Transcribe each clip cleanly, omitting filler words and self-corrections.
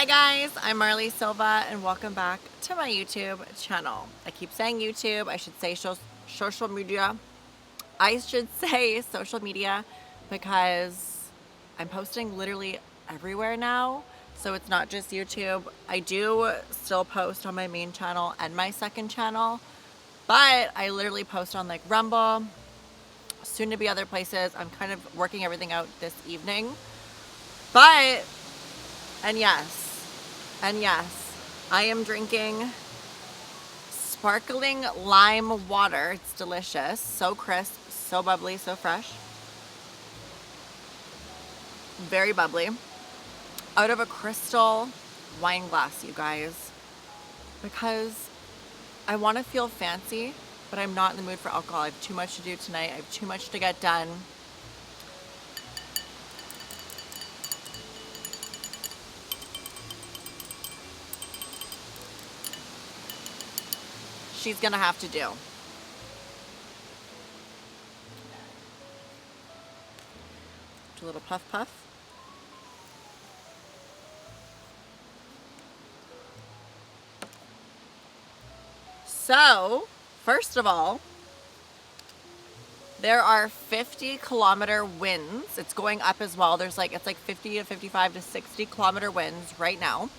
Hi guys, I'm 𝘠𝘠𝘳𝘴 and welcome back to my YouTube channel. I keep saying YouTube, I should say social media. I should say social media because I'm posting literally everywhere now. So it's not just YouTube. I do still post on my main channel and my second channel, but I literally post on like Rumble, soon to be other places. I'm kind of working everything out this evening. And yes, I am drinking sparkling lime water. It's delicious, so crisp, so bubbly, so fresh. Very bubbly. Out of a crystal wine glass, you guys. Because I want to feel fancy, but I'm not in the mood for alcohol. I have too much to do tonight. I have too much to get done. She's gonna have to do. Do a little puff puff. So, first of all, there are 50-kilometer winds. It's going up as well. It's like 50 to 55 to 60-kilometer winds right now.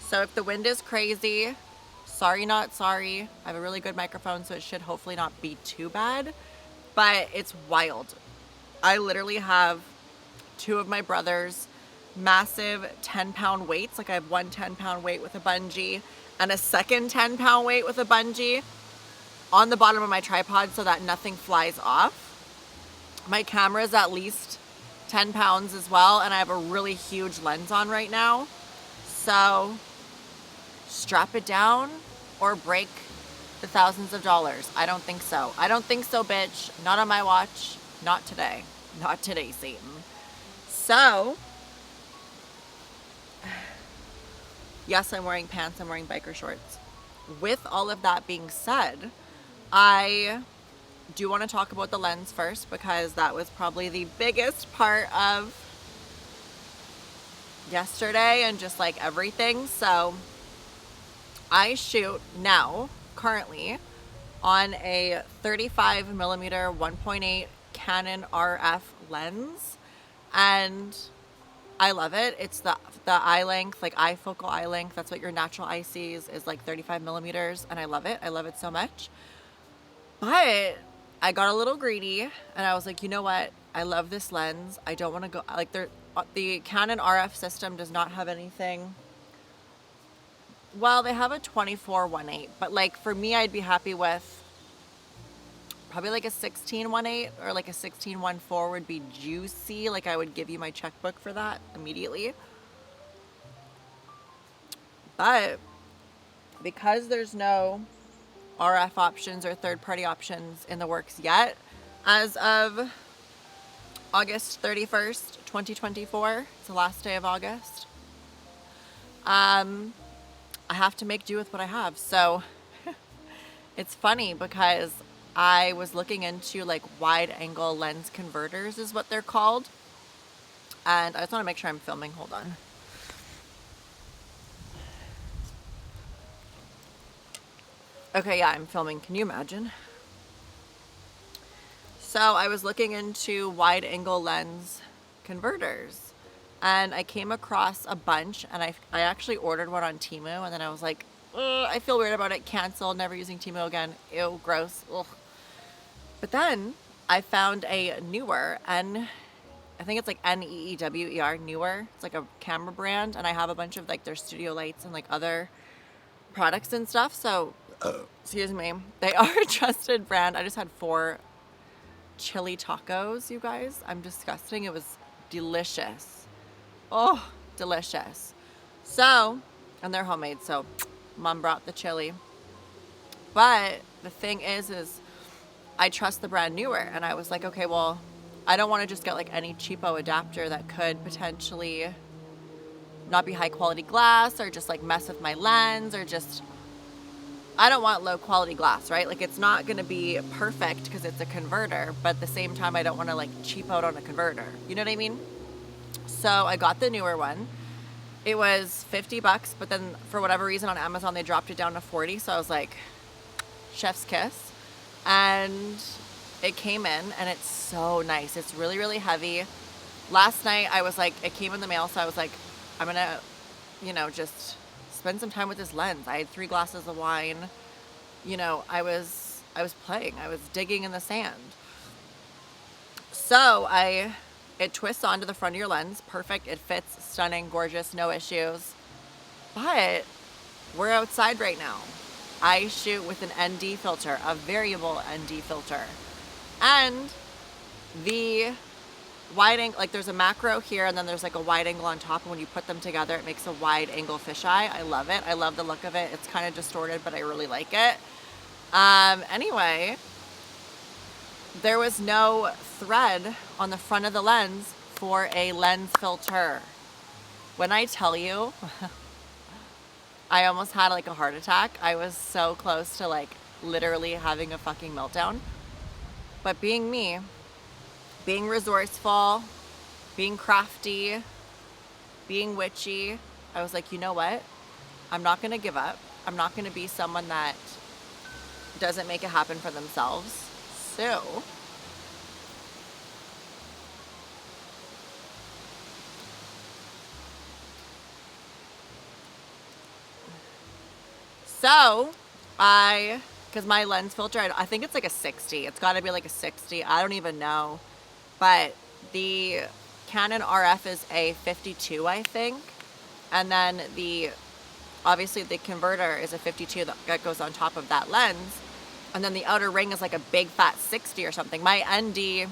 So if the wind is crazy, sorry, not sorry. I have a really good microphone, so it should hopefully not be too bad, but it's wild. I literally have two of my brothers' massive 10-pound weights. Like I have one 10-pound weight with a bungee and a second 10-pound weight with a bungee on the bottom of my tripod so that nothing flies off. My camera is at least 10 pounds as well, and I have a really huge lens on right now. So strap it down or break the thousands of dollars. I don't think so. I don't think so, bitch. Not on my watch. Not today. Not today, Satan. So, yes, I'm wearing pants. I'm wearing biker shorts. With all of that being said, I do want to talk about the lens first because that was probably the biggest part of yesterday and just like everything. So I shoot now currently on a 35mm 1.8 Canon RF lens, and I love it. It's the eye length, like eye focal eye length. That's what your natural eye sees, is like 35mm, and I love it. I love it so much. But I got a little greedy and I was like, you know what? I love this lens. I don't want to go like the Canon RF system does not have anything. Well, they have a 24-1.8, but like for me, I'd be happy with probably like a 16-1.8 or like a 16-1.4 would be juicy. Like I would give you my checkbook for that immediately. But because there's no RF options or third-party options in the works yet, as of August 31st, 2024, it's the last day of August, I have to make do with what I have. So it's funny because I was looking into like wide angle lens converters is what they're called. And I just want to make sure I'm filming. Hold on. Okay, yeah, I'm filming. Can you imagine? So I was looking into wide angle lens converters and I came across a bunch, and I actually ordered one on Temu, and then I was like, I feel weird about it, cancel, never using Temu again, ew, gross, ugh. But then I found a Neewer, I think it's like Neewer, Neewer. It's like a camera brand, and I have a bunch of like their studio lights and like other products and stuff. So, excuse me, they are a trusted brand. I just had 4 chili tacos, you guys. I'm disgusting. It was delicious. Oh, delicious. So, and they're homemade, so mom brought the chili. But the thing is I trust the brand Neewer, and I was like, okay, well, I don't want to just get like any cheapo adapter that could potentially not be high quality glass or just like mess with my lens, or just, I don't want low quality glass, right? Like it's not going to be perfect because it's a converter, but at the same time, I don't want to like cheap out on a converter. You know what I mean? So I got the Neewer one, It was $50, but then for whatever reason on Amazon they dropped it down to 40. So I was like, chef's kiss. And it came in and it's so nice. It's really, really heavy. Last night I was like, it came in the mail, so I was like, I'm gonna, you know, just spend some time with this lens. I had 3 glasses of wine. You know, I was playing. I was digging in the sand. So it twists onto the front of your lens. Perfect. It fits. Stunning. Gorgeous. No issues. But we're outside right now. I shoot with an ND filter, a variable ND filter. And the wide angle, like there's a macro here and then there's like a wide angle on top. And when you put them together, it makes a wide angle fisheye. I love it. I love the look of it. It's kind of distorted, but I really like it. Anyway, there was no thread on the front of the lens for a lens filter. When I tell you, I almost had like a heart attack. I was so close to like literally having a fucking meltdown. But being me, being resourceful, being crafty, being witchy, I was like, you know what? I'm not going to give up. I'm not going to be someone that doesn't make it happen for themselves. So because my lens filter, I think it's like a 60. It's got to be like a 60. I don't even know. But the Canon RF is a 52, I think. And then obviously the converter is a 52 that goes on top of that lens. And then the outer ring is like a big fat 60 or something. My ND,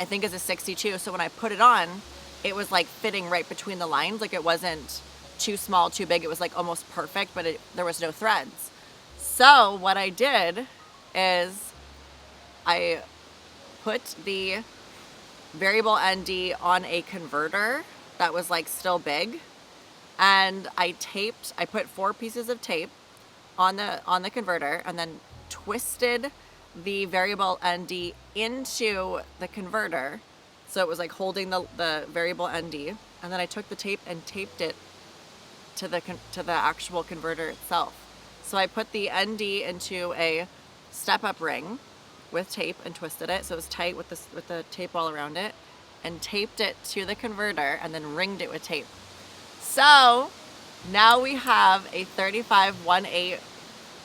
I think, is a 62. So when I put it on, it was like fitting right between the lines. Like it wasn't too small, too big. It was like almost perfect, but there was no threads. So what I did is I put the variable ND on a converter that was like still big. And I put 4 pieces of tape on the converter and then twisted the variable ND into the converter. So it was like holding the variable ND. And then I took the tape and taped it to the actual converter itself. So I put the ND into a step-up ring with tape and twisted it so it was tight with the tape all around it, and taped it to the converter and then ringed it with tape. So now we have a 35-1/8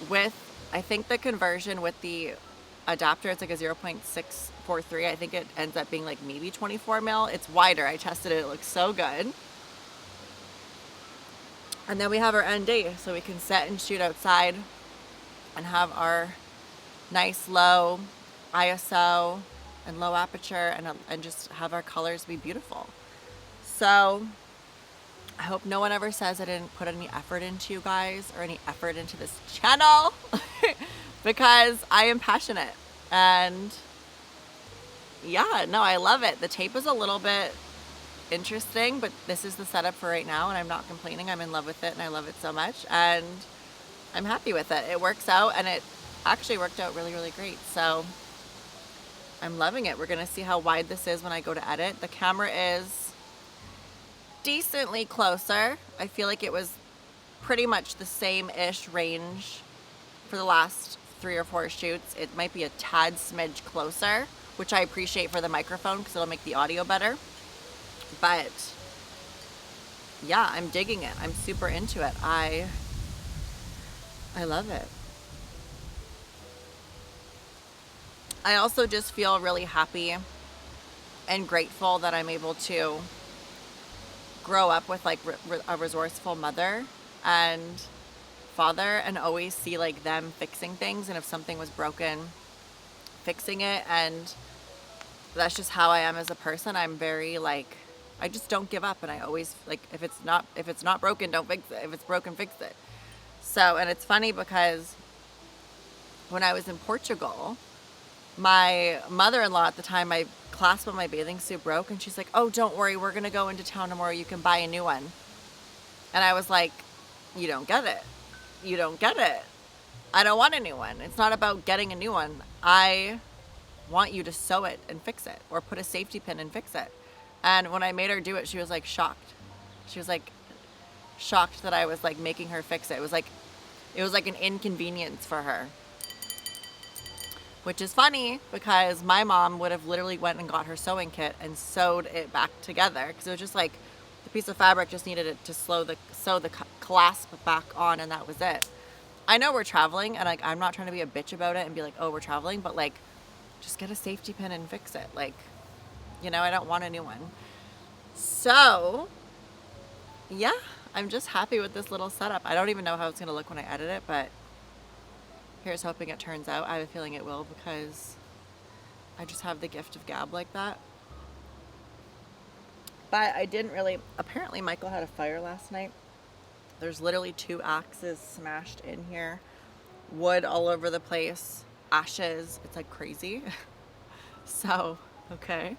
with, I think the conversion with the adapter, it's like a 0.643. I think it ends up being like maybe 24 mil. It's wider. I tested it. It looks so good. And then we have our ND, so we can sit and shoot outside and have our nice low ISO and low aperture and just have our colors be beautiful. So I hope no one ever says I didn't put any effort into you guys or any effort into this channel because I am passionate. And yeah, no, I love it. The tape is a little bit interesting, but this is the setup for right now and I'm not complaining. I'm in love with it and I love it so much and I'm happy with it. It works out and it actually worked out really, really great. So I'm loving it. We're going to see how wide this is when I go to edit. The camera is decently closer. I feel like it was pretty much the same-ish range for the last 3 or 4 shoots. It might be a tad smidge closer, which I appreciate for the microphone because it'll make the audio better. But yeah, I'm digging it. I'm super into it. I love it. I also just feel really happy and grateful that I'm able to grow up with like a resourceful mother and father and always see like them fixing things, and if something was broken, fixing it. And that's just how I am as a person. I'm very like, I just don't give up, and I always like, if it's not broken, don't fix it. If it's broken, fix it. So, and it's funny because when I was in Portugal, my mother-in-law at the time, my clasp on my bathing suit broke, and she's like, oh, don't worry, we're gonna go into town tomorrow, you can buy a new one. And I was like, you don't get it. You don't get it. I don't want a new one. It's not about getting a new one. I want you to sew it and fix it, or put a safety pin and fix it. And when I made her do it, she was like shocked. She was like, shocked that I was like making her fix it. It was like an inconvenience for her. Which is funny because my mom would have literally went and got her sewing kit and sewed it back together, because it was just like the piece of fabric just needed it to sew the clasp back on, and that was it. I know we're traveling, and like I'm not trying to be a bitch about it and be like, oh, we're traveling, but like just get a safety pin and fix it. Like, you know, I don't want a new one. So yeah, I'm just happy with this little setup. I don't even know how it's gonna look when I edit it, but here's hoping it turns out. I have a feeling it will, because I just have the gift of gab like that. But I didn't really, apparently Michael had a fire last night. There's literally 2 axes smashed in here. Wood all over the place. Ashes. It's like crazy. So, okay.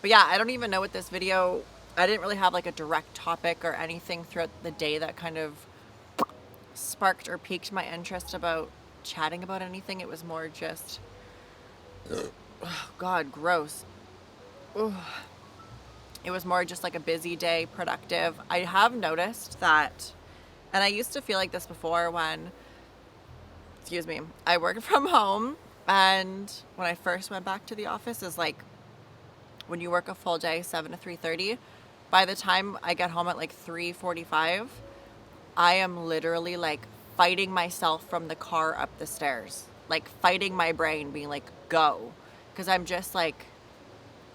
But yeah, I don't even know what this video, I didn't really have like a direct topic or anything throughout the day that kind of sparked or piqued my interest about chatting about anything. It was more just, oh God, gross. Ugh. It was more just like a busy day, productive. I have noticed that, and I used to feel like this before when, excuse me, I worked from home, and when I first went back to the office, is like when you work a full day, 7 to 3:30, by the time I get home at like 3:45, I am literally like fighting myself from the car up the stairs, like fighting my brain, being like, go. Because I'm just like,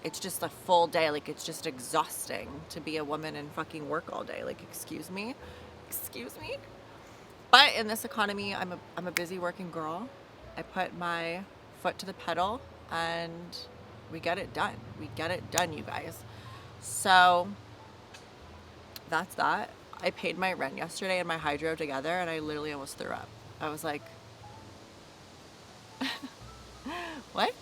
it's just a full day. Like, it's just exhausting to be a woman and fucking work all day. Like, excuse me. But in this economy, I'm a busy working girl. I put my foot to the pedal and we get it done. We get it done, you guys. So that's that. I paid my rent yesterday and my hydro together, and I literally almost threw up. I was like, what?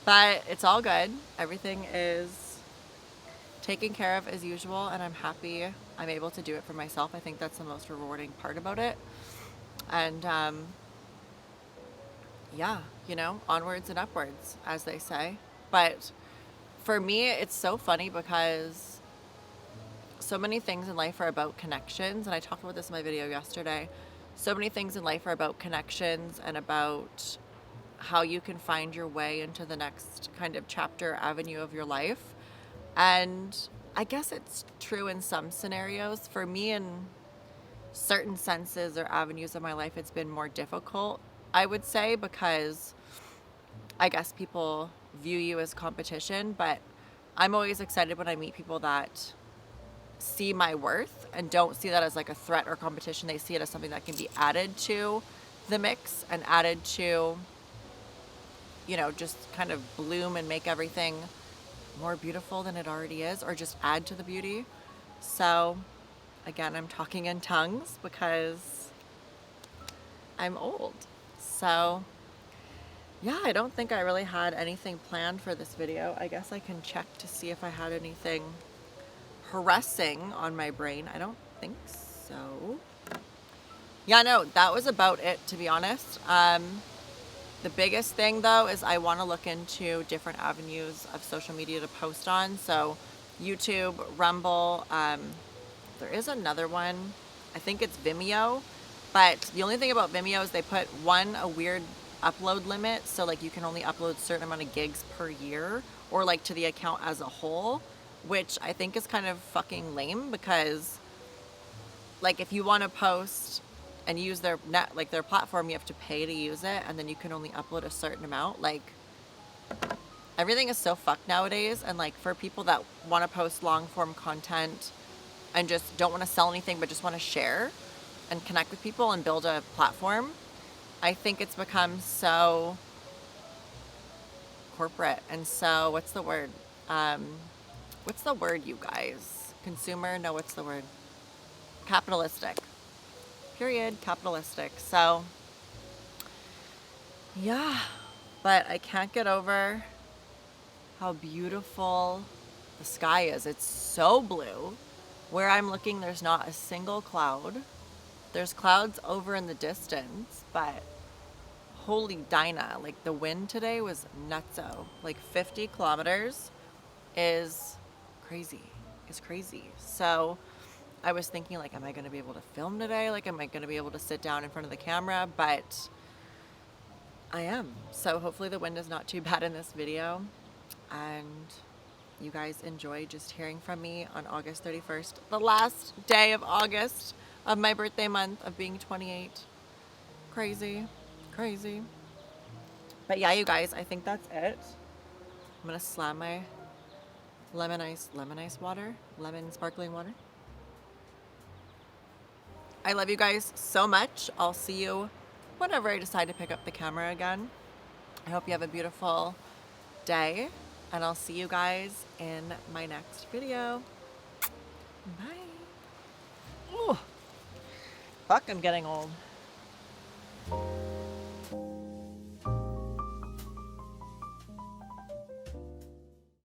But it's all good. Everything is taken care of as usual, and I'm happy I'm able to do it for myself. I think that's the most rewarding part about it. And yeah, you know, onwards and upwards, as they say. But for me, it's so funny because so many things in life are about connections, and I talked about this in my video yesterday. So many things in life are about connections and about how you can find your way into the next kind of chapter, avenue of your life. And I guess it's true in some scenarios. For me, in certain senses or avenues of my life, it's been more difficult, I would say, because I guess people view you as competition. But I'm always excited when I meet people that see my worth and don't see that as like a threat or competition. They see it as something that can be added to the mix and added to, you know, just kind of bloom and make everything more beautiful than it already is, or just add to the beauty. So again, I'm talking in tongues because I'm old. So yeah, I don't think I really had anything planned for this video. I guess I can check to see if I had anything harassing on my brain. I don't think so. Yeah, no, that was about it, to be honest. The biggest thing though is I want to look into different avenues of social media to post on. So YouTube, Rumble, there is another one, I think it's Vimeo, but the only thing about Vimeo is they put a weird upload limit. So like you can only upload a certain amount of gigs per year, or like to the account as a whole, which I think is kind of fucking lame, because like if you want to post and use their their platform, you have to pay to use it, and then you can only upload a certain amount. Like, everything is so fucked nowadays, and like for people that want to post long form content and just don't want to sell anything but just want to share and connect with people and build a platform, I think it's become so corporate and so, what's the word, you guys? Consumer? No, what's the word? Capitalistic. Period. Capitalistic. So yeah, but I can't get over how beautiful the sky is. It's so blue. Where I'm looking, there's not a single cloud. There's clouds over in the distance, but holy Dinah, like the wind today was nutso. Like 50 kilometers is crazy. It's crazy. So I was thinking, like, am I going to be able to film today? Like, am I going to be able to sit down in front of the camera? But I am. So hopefully the wind is not too bad in this video. And you guys enjoy just hearing from me on August 31st, the last day of August of my birthday month of being 28. Crazy, crazy. But yeah, you guys, I think that's it. I'm going to slam my lemon sparkling water. I love you guys so much. I'll see you whenever I decide to pick up the camera again. I hope you have a beautiful day, and I'll see you guys in my next video. Bye. Ooh. Fuck, I'm getting old.